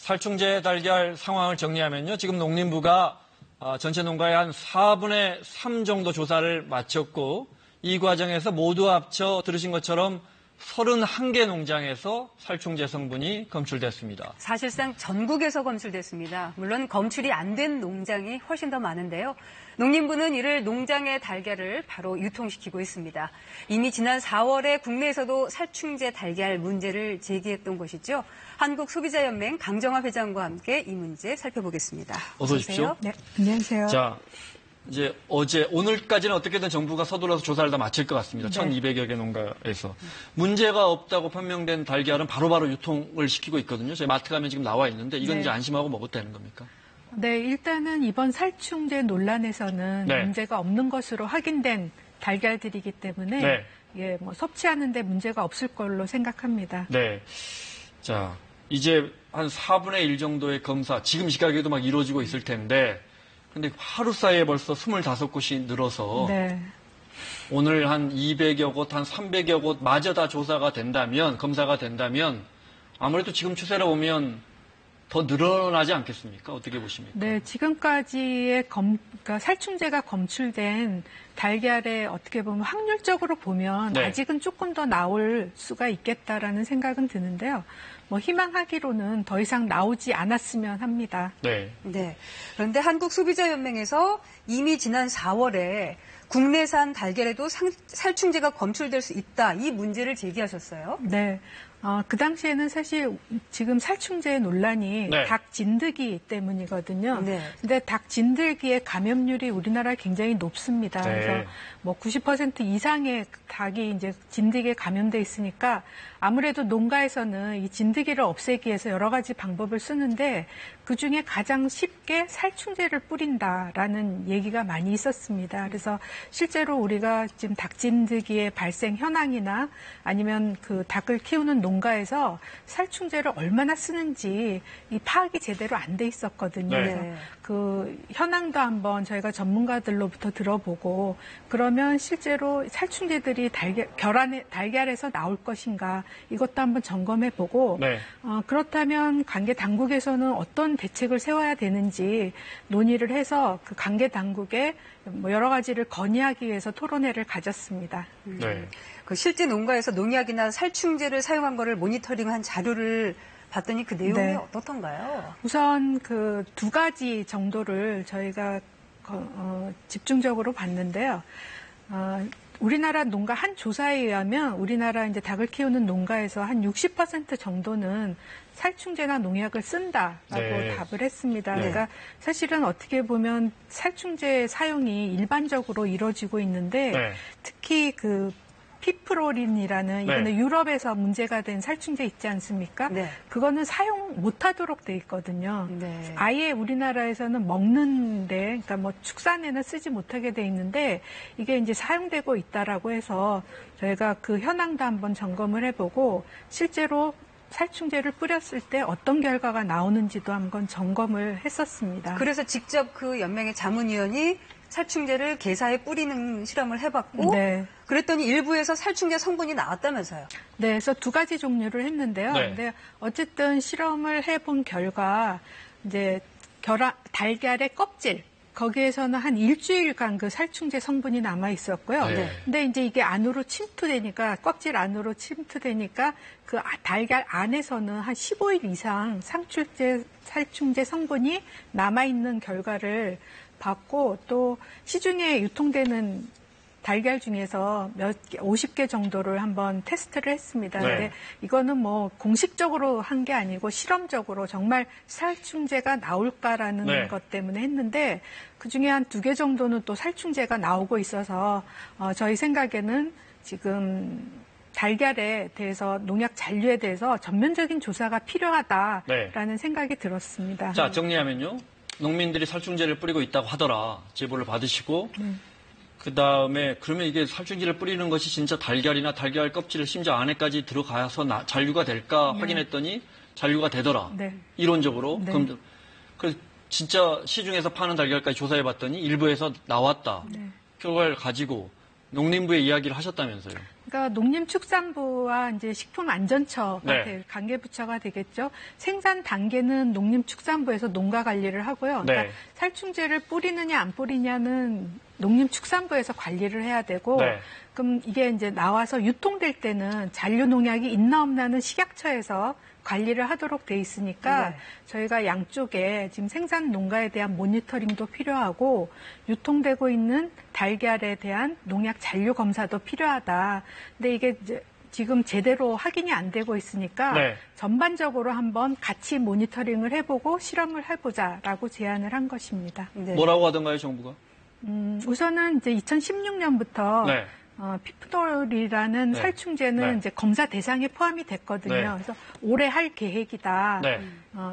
살충제 달걀 상황을 정리하면요. 지금 농림부가 전체 농가의 한 4분의 3 정도 조사를 마쳤고 이 과정에서 모두 합쳐 들으신 것처럼 31개 농장에서 살충제 성분이 검출됐습니다. 사실상 전국에서 검출됐습니다. 물론 검출이 안 된 농장이 훨씬 더 많은데요. 농림부는 이를 농장의 달걀을 바로 유통시키고 있습니다. 이미 지난 4월에 국내에서도 살충제 달걀 문제를 제기했던 것이죠. 한국소비자연맹 강정화 회장과 함께 이 문제 살펴보겠습니다. 어서 오십시오. 네, 안녕하세요. 자, 이제 오늘까지는 어떻게든 정부가 서둘러서 조사를 다 마칠 것 같습니다. 네. 1,200여 개 농가에서. 문제가 없다고 판명된 달걀은 바로바로 유통을 시키고 있거든요. 저희 마트 가면 지금 나와 있는데 이건 네. 이제 안심하고 먹어도 되는 겁니까? 네, 일단은 이번 살충제 논란에서는 네. 문제가 없는 것으로 확인된 달걀들이기 때문에 네. 예, 뭐 섭취하는데 문제가 없을 걸로 생각합니다. 네. 자, 이제 한 4분의 1 정도의 검사, 지금 시각에도 막 이루어지고 있을 텐데, 근데 하루 사이에 벌써 25곳이 늘어서, 네. 오늘 한 200여 곳, 한 300여 곳 마저 다 조사가 된다면, 검사가 된다면, 아무래도 지금 추세로 보면 더 늘어나지 않겠습니까? 어떻게 보십니까? 네, 지금까지의 그러니까 살충제가 검출된 달걀에 어떻게 보면 확률적으로 보면 네. 아직은 조금 더 나올 수가 있겠다라는 생각은 드는데요. 뭐 희망하기로는 더 이상 나오지 않았으면 합니다. 네. 네. 그런데 한국소비자연맹에서 이미 지난 4월에 국내산 달걀에도 살충제가 검출될 수 있다. 이 문제를 제기하셨어요. 네. 그 당시에는 사실 지금 살충제 논란이 네. 닭 진드기 때문이거든요. 네. 근데 닭 진드기의 감염률이 우리나라에 굉장히 높습니다. 네. 그래서 뭐 90% 이상의 닭이 이제 진드기에 감염돼 있으니까 아무래도 농가에서는 이 진드기를 없애기 위해서 여러 가지 방법을 쓰는데 그중에 가장 쉽게 살충제를 뿌린다라는 얘기가 많이 있었습니다. 그래서 실제로 우리가 지금 닭진드기의 발생 현황이나 아니면 그 닭을 키우는 농가에서 살충제를 얼마나 쓰는지 이 파악이 제대로 안 돼 있었거든요. 네. 그래서 그 현황도 한번 저희가 전문가들로부터 들어보고 그러면 실제로 살충제들이 달걀에서 나올 것인가 이것도 한번 점검해보고 네. 그렇다면 관계 당국에서는 어떤 대책을 세워야 되는지 논의를 해서 그 관계 당국에 뭐 여러 가지를 건의하기 위해서 토론회를 가졌습니다. 네. 그 실제 농가에서 농약이나 살충제를 사용한 거를 모니터링한 자료를 봤더니 그 내용이 네. 어떻던가요? 우선 그 2가지 정도를 저희가 집중적으로 봤는데요. 우리나라 농가 한 조사에 의하면 우리나라 이제 닭을 키우는 농가에서 한 60% 정도는 살충제나 농약을 쓴다라고 네. 답을 했습니다. 네. 그러니까 사실은 어떻게 보면 살충제 사용이 일반적으로 이루어지고 있는데 네. 특히 그 피프로린이라는 이번에 네. 유럽에서 문제가 된 살충제 있지 않습니까? 네. 그거는 사용 못하도록 돼 있거든요. 네. 아예 우리나라에서는 먹는데, 그러니까 뭐 축산에는 쓰지 못하게 돼 있는데 이게 이제 사용되고 있다라고 해서 저희가 그 현황도 한번 점검을 해보고 실제로 살충제를 뿌렸을 때 어떤 결과가 나오는지도 한번 점검을 했었습니다. 그래서 직접 그 연맹의 자문위원이 살충제를 게사에 뿌리는 실험을 해봤고 네. 그랬더니 일부에서 살충제 성분이 나왔다면서요. 네, 그래서 2가지 종류를 했는데요. 네. 근데 어쨌든 실험을 해본 결과 이제 달걀의 껍질 거기에서는 한 일주일간 그 살충제 성분이 남아 있었고요. 네. 근데 이제 이게 안으로 침투되니까 껍질 안으로 침투되니까 그 달걀 안에서는 한 15일 이상 살충제 성분이 남아 있는 결과를 봤고 또 시중에 유통되는 달걀 중에서 50개 정도를 한번 테스트를 했습니다. 네. 근데 이거는 뭐 공식적으로 한 게 아니고 실험적으로 정말 살충제가 나올까라는 네. 것 때문에 했는데 그중에 한 2개 정도는 또 살충제가 나오고 있어서 저희 생각에는 지금 달걀에 대해서 농약 잔류에 대해서 전면적인 조사가 필요하다라는 네. 생각이 들었습니다. 자, 정리하면요. 농민들이 살충제를 뿌리고 있다고 하더라. 제보를 받으시고 그 다음에 그러면 이게 살충제를 뿌리는 것이 진짜 달걀이나 달걀 껍질을 심지어 안에까지 들어가서 잔류가 될까 확인했더니 잔류가 되더라. 네. 이론적으로. 네. 그럼 진짜 시중에서 파는 달걀까지 조사해봤더니 일부에서 나왔다. 네. 결과를 가지고 농림부에 이야기를 하셨다면서요. 그러니까 농림축산부와 이제 식품안전처가 네. 관계부처가 되겠죠. 생산 단계는 농림축산부에서 농가 관리를 하고요. 그러니까 네. 살충제를 뿌리느냐 안 뿌리냐는 농림축산부에서 관리를 해야 되고, 네. 그럼 이게 이제 나와서 유통될 때는 잔류농약이 있나 없나는 식약처에서 관리를 하도록 돼 있으니까 네. 저희가 양쪽에 지금 생산 농가에 대한 모니터링도 필요하고 유통되고 있는 달걀에 대한 농약 잔류 검사도 필요하다. 근데 이게 이제 지금 제대로 확인이 안 되고 있으니까 네. 전반적으로 한번 같이 모니터링을 해보고 실험을 해보자라고 제안을 한 것입니다. 네. 뭐라고 하던가요, 정부가? 우선은 이제 2016년부터 네. 피프돌이라는 네. 살충제는 네. 이제 검사 대상에 포함이 됐거든요. 네. 그래서 올해 할 계획이다. 네.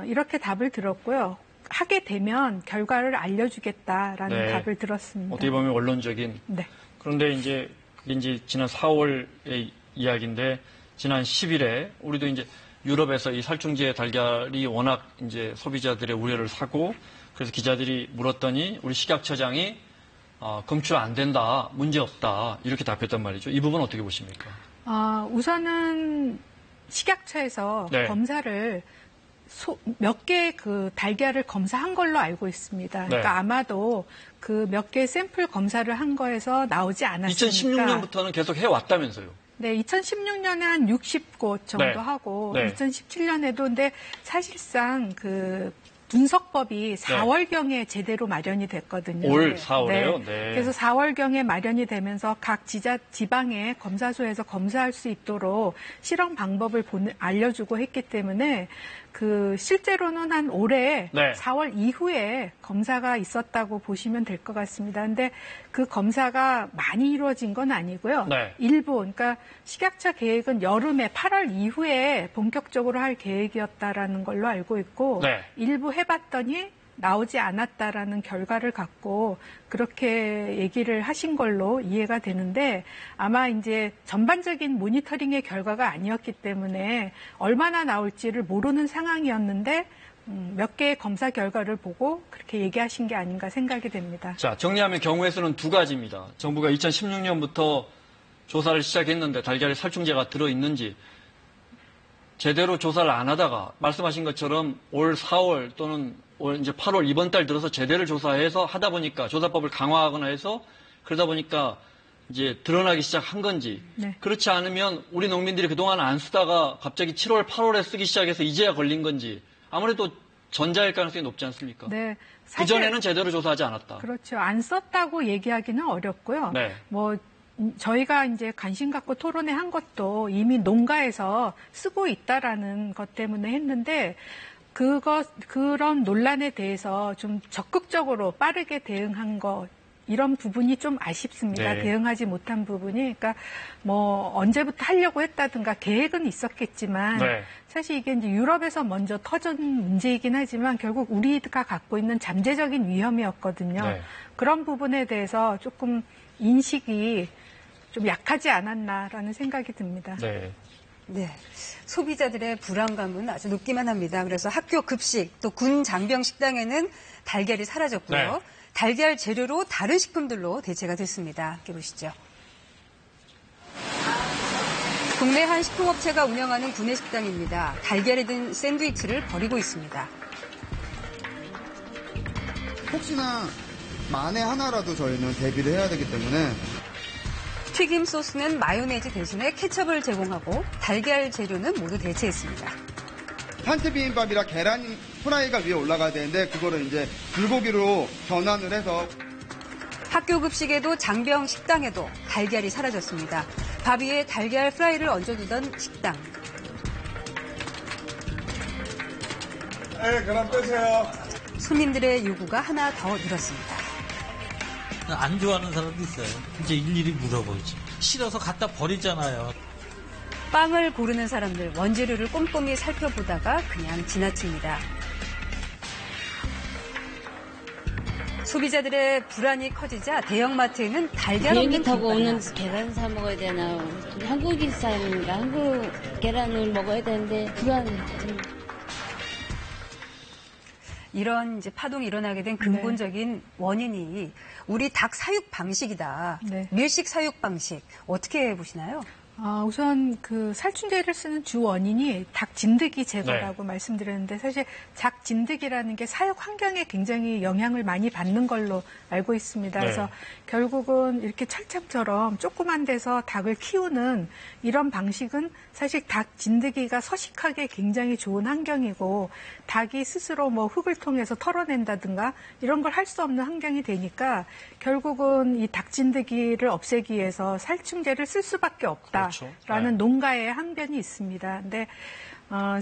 이렇게 답을 들었고요. 하게 되면 결과를 알려주겠다라는 네. 답을 들었습니다. 어떻게 보면 원론적인. 네. 그런데 이제 그게 이제 지난 4월의 이야기인데 지난 10일에 우리도 이제 유럽에서 이 살충제 달걀이 워낙 이제 소비자들의 우려를 사고 그래서 기자들이 물었더니 우리 식약처장이 검출 안 된다, 문제 없다 이렇게 답했단 말이죠. 이 부분 어떻게 보십니까? 우선은 식약처에서 네. 검사를 몇 개 그 달걀을 검사한 걸로 알고 있습니다. 그러니까 네. 아마도 그 몇 개 샘플 검사를 한 거에서 나오지 않았으니까. 2016년부터는 계속 해왔다면서요. 네, 2016년에 한 60곳 정도 네. 하고 네. 2017년에도 근데 사실상 그 분석법이 4월경에 제대로 마련이 됐거든요. 올 4월에요? 네. 그래서 4월경에 마련이 되면서 각 지방의 검사소에서 검사할 수 있도록 실험 방법을 알려주고 했기 때문에 그 실제로는 한 올해 네. 4월 이후에 검사가 있었다고 보시면 될 것 같습니다. 근데 그 검사가 많이 이루어진 건 아니고요. 네. 일부, 그러니까 식약처 계획은 여름에 8월 이후에 본격적으로 할 계획이었다라는 걸로 알고 있고 네. 일부 해봤더니 나오지 않았다라는 결과를 갖고 그렇게 얘기를 하신 걸로 이해가 되는데 아마 이제 전반적인 모니터링의 결과가 아니었기 때문에 얼마나 나올지를 모르는 상황이었는데 몇 개의 검사 결과를 보고 그렇게 얘기하신 게 아닌가 생각이 됩니다. 자, 정리하면 경우의 수는 두 가지입니다. 정부가 2016년부터 조사를 시작했는데 달걀에 살충제가 들어있는지 제대로 조사를 안 하다가 말씀하신 것처럼 올 4월 또는 올 이제 8월 이번 달 들어서 제대로 조사해서 하다 보니까 조사법을 강화하거나 해서 그러다 보니까 이제 드러나기 시작한 건지 네. 그렇지 않으면 우리 농민들이 그동안 안 쓰다가 갑자기 7월, 8월에 쓰기 시작해서 이제야 걸린 건지 아무래도 전자일 가능성이 높지 않습니까? 네. 사실 그전에는 제대로 조사하지 않았다. 그렇죠. 안 썼다고 얘기하기는 어렵고요. 네. 뭐 저희가 이제 관심 갖고 토론회 한 것도 이미 농가에서 쓰고 있다라는 것 때문에 했는데 그런 논란에 대해서 좀 적극적으로 빠르게 대응한 것 이런 부분이 좀 아쉽습니다. 네. 대응하지 못한 부분이. 그러니까 뭐 언제부터 하려고 했다든가 계획은 있었겠지만 네. 사실 이게 이제 유럽에서 먼저 터진 문제이긴 하지만 결국 우리가 갖고 있는 잠재적인 위험이었거든요. 네. 그런 부분에 대해서 조금 인식이 좀 약하지 않았나라는 생각이 듭니다. 네. 네. 소비자들의 불안감은 아주 높기만 합니다. 그래서 학교 급식 또 군 장병 식당에는 달걀이 사라졌고요. 네. 달걀 재료로 다른 식품들로 대체가 됐습니다. 함께 보시죠. 국내 한 식품업체가 운영하는 구내식당입니다. 달걀에 든 샌드위치를 버리고 있습니다. 혹시나 만에 하나라도 저희는 대비를 해야 되기 때문에 튀김 소스는 마요네즈 대신에 케첩을 제공하고 달걀 재료는 모두 대체했습니다. 산채 비빔밥이라 계란 프라이가 위에 올라가야 되는데 그거를 이제 불고기로 변환을 해서 학교 급식에도 장병 식당에도 달걀이 사라졌습니다. 밥 위에 달걀 프라이를 얹어두던 식당. 네, 그럼 빼세요. 손님들의 요구가 하나 더 늘었습니다. 안 좋아하는 사람도 있어요. 이제 일일이 물어보지. 싫어서 갖다 버리잖아요. 빵을 고르는 사람들 원재료를 꼼꼼히 살펴보다가 그냥 지나칩니다. 소비자들의 불안이 커지자 대형마트에는 달걀 비행기 없는 타고 김밥이 오는 나왔습니다. 계란 사 먹어야 되나. 한국인 사람인가 한국 계란을 먹어야 되는데 불안해. 이런 이제 파동이 일어나게 된 근본적인 원인이 우리 닭 사육 방식이다. 네. 밀식 사육 방식 어떻게 보시나요? 우선 그 살충제를 쓰는 주 원인이 닭 진드기 제거라고 말씀드렸는데 사실 닭 진드기라는 게 사육 환경에 굉장히 영향을 많이 받는 걸로 알고 있습니다. 그래서 결국은 이렇게 철창처럼 조그만 데서 닭을 키우는 이런 방식은 사실 닭 진드기가 서식하기에 굉장히 좋은 환경이고 닭이 스스로 뭐 흙을 통해서 털어낸다든가 이런 걸 할 수 없는 환경이 되니까 결국은 이 닭 진드기를 없애기 위해서 살충제를 쓸 수밖에 없다. 라는 농가의 항변이 있습니다. 근데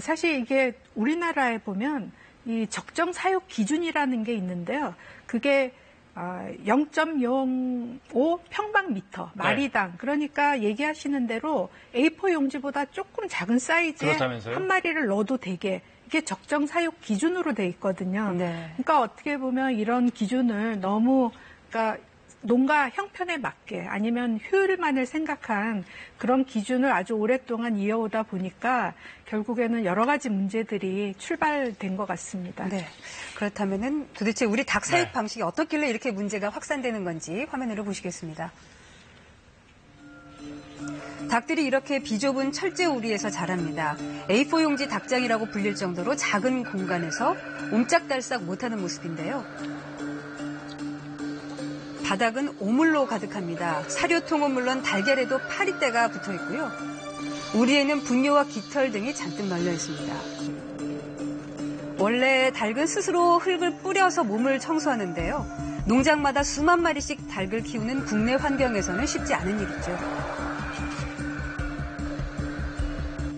사실 이게 우리나라에 보면 이 적정 사육 기준이라는 게 있는데요. 그게 0.05 평방미터 마리당. 그러니까 얘기하시는 대로 A4 용지보다 조금 작은 사이즈에 그렇다면서요? 한 마리를 넣어도 되게 이게 적정 사육 기준으로 돼 있거든요. 네. 그러니까 어떻게 보면 이런 기준을 너무 그러니까 농가 형편에 맞게 아니면 효율만을 생각한 그런 기준을 아주 오랫동안 이어오다 보니까 결국에는 여러 가지 문제들이 출발된 것 같습니다. 네. 그렇다면은 도대체 우리 닭 사육 방식이 어떻길래 이렇게 문제가 확산되는 건지 화면으로 보시겠습니다. 닭들이 이렇게 비좁은 철제 우리에서 자랍니다. A4 용지 닭장이라고 불릴 정도로 작은 공간에서 옴짝달싹 못하는 모습인데요. 바닥은 오물로 가득합니다. 사료통은 물론 달걀에도 파리떼가 붙어 있고요. 우리에는 분뇨와 깃털 등이 잔뜩 널려 있습니다. 원래 닭은 스스로 흙을 뿌려서 몸을 청소하는데요. 농장마다 수만 마리씩 닭을 키우는 국내 환경에서는 쉽지 않은 일이죠.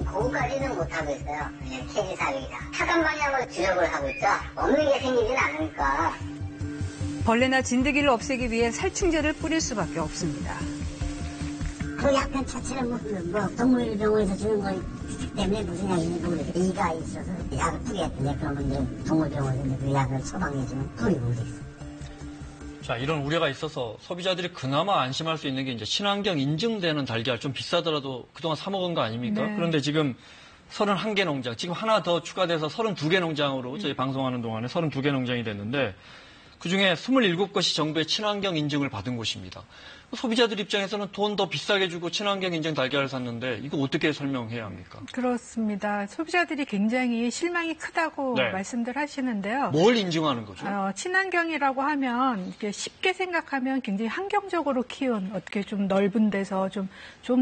그거까지는 못하고 있어요. 그냥 케미 사육이다. 타단 방향으로 주력을 하고 있죠. 없는 게 생기진 않으니까. 벌레나 진드기를 없애기 위해 살충제를 뿌릴 수밖에 없습니다. 그 약간 자체는 뭐 동물병원에서 주는 거 때문에 무슨 약인지 모르겠어요. 이가 있어서 약을 뿌리겠던데 그러면 이제 동물병원에서 그 약을 처방해주면 뿌리고 모르겠어요. 자, 이런 우려가 있어서 소비자들이 그나마 안심할 수 있는 게 이제 친환경 인증되는 달걀 좀 비싸더라도 그동안 사 먹은 거 아닙니까? 네. 그런데 지금 31개 농장, 지금 하나 더 추가돼서 32개 농장으로 저희 방송하는 동안에 32개 농장이 됐는데 그중에 27곳이 정부의 친환경 인증을 받은 곳입니다. 소비자들 입장에서는 돈 더 비싸게 주고 친환경 인증 달걀을 샀는데 이거 어떻게 설명해야 합니까? 그렇습니다. 소비자들이 굉장히 실망이 크다고 네. 말씀들 하시는데요. 뭘 인증하는 거죠? 친환경이라고 하면 이렇게 쉽게 생각하면 굉장히 환경적으로 키운 어떻게 좀 넓은 데서 좀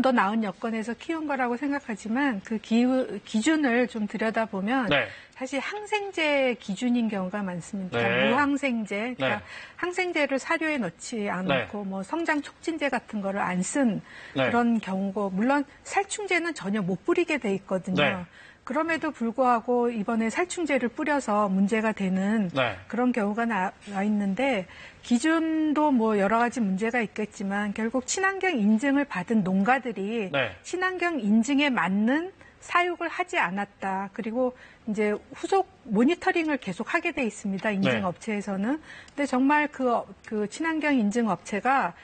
더 나은 여건에서 키운 거라고 생각하지만 그 기준을 좀 들여다보면 네. 사실 항생제 기준인 경우가 많습니다. 네. 무항생제, 그러니까 네. 항생제를 사료에 넣지 않고 뭐 성장 촉진제 같은 거를 안 쓴 네. 그런 경우고 물론 살충제는 전혀 못 뿌리게 돼 있거든요. 네. 그럼에도 불구하고 이번에 살충제를 뿌려서 문제가 되는 네. 그런 경우가 나 있는데 기준도 뭐 여러 가지 문제가 있겠지만 결국 친환경 인증을 받은 농가들이 네. 친환경 인증에 맞는 사육을 하지 않았다. 그리고 이제 후속 모니터링을 계속 하게 돼 있습니다. 인증 업체에서는. 근데 정말 그 친환경 인증 업체가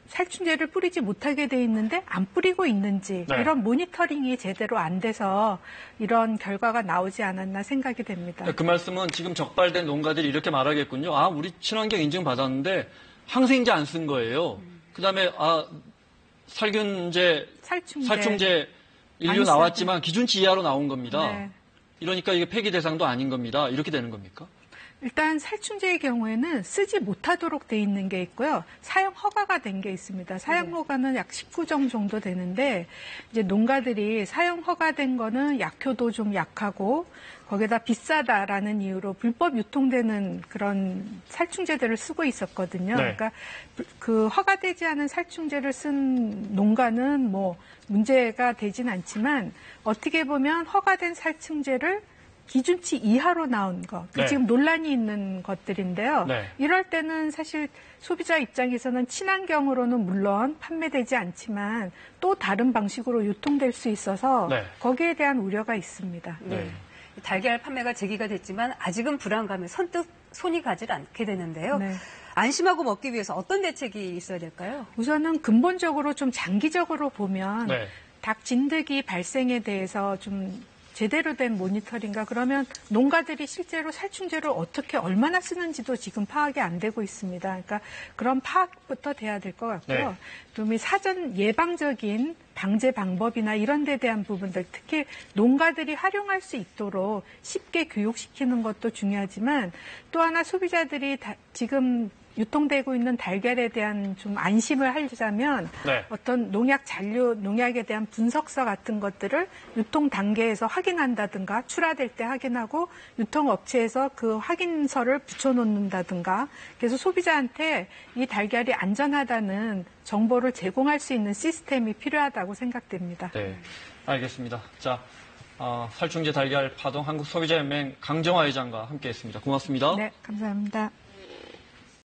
살충제를 뿌리지 못하게 돼 있는데 안 뿌리고 있는지 이런 모니터링이 제대로 안 돼서 이런 결과가 나오지 않았나 생각이 됩니다. 그 말씀은 지금 적발된 농가들이 이렇게 말하겠군요. 아, 우리 친환경 인증 받았는데 항생제 안 쓴 거예요. 그다음에 살균제, 살충제 인류 나왔지만 기준치 이하로 나온 겁니다. 네. 이러니까 이게 폐기 대상도 아닌 겁니다. 이렇게 되는 겁니까? 일단 살충제의 경우에는 쓰지 못하도록 돼 있는 게 있고요. 사용 허가가 된 게 있습니다. 사용 허가는 약 19종 정도 되는데 이제 농가들이 사용 허가된 거는 약효도 좀 약하고 거기다 비싸다라는 이유로 불법 유통되는 그런 살충제들을 쓰고 있었거든요. 그러니까 그 허가되지 않은 살충제를 쓴 농가는 뭐 문제가 되진 않지만 어떻게 보면 허가된 살충제를 기준치 이하로 나온 거, 지금 논란이 있는 것들인데요. 이럴 때는 사실 소비자 입장에서는 친환경으로는 물론 판매되지 않지만 또 다른 방식으로 유통될 수 있어서 거기에 대한 우려가 있습니다. 달걀 판매가 제기가 됐지만 아직은 불안감에 선뜻 손이 가질 않게 되는데요. 안심하고 먹기 위해서 어떤 대책이 있어야 될까요? 우선은 근본적으로 좀 장기적으로 보면 닭 진드기 발생에 대해서 좀 제대로 된 모니터링과 그러면 농가들이 실제로 살충제를 어떻게 얼마나 쓰는지도 지금 파악이 안 되고 있습니다. 그러니까 그런 파악부터 돼야 될 것 같고요. 네. 또 사전 예방적인 방제 방법이나 이런 데 대한 부분들, 특히 농가들이 활용할 수 있도록 쉽게 교육시키는 것도 중요하지만 또 하나 소비자들이 지금 유통되고 있는 달걀에 대한 좀 안심을 하려면 네. 어떤 농약 잔류, 농약에 대한 분석서 같은 것들을 유통 단계에서 확인한다든가 출하될 때 확인하고 유통업체에서 그 확인서를 붙여놓는다든가 그래서 소비자한테 이 달걀이 안전하다는 정보를 제공할 수 있는 시스템이 필요하다고 생각됩니다. 네, 알겠습니다. 자, 살충제 달걀 파동 한국소비자연맹 강정화 회장과 함께했습니다. 고맙습니다. 네, 감사합니다.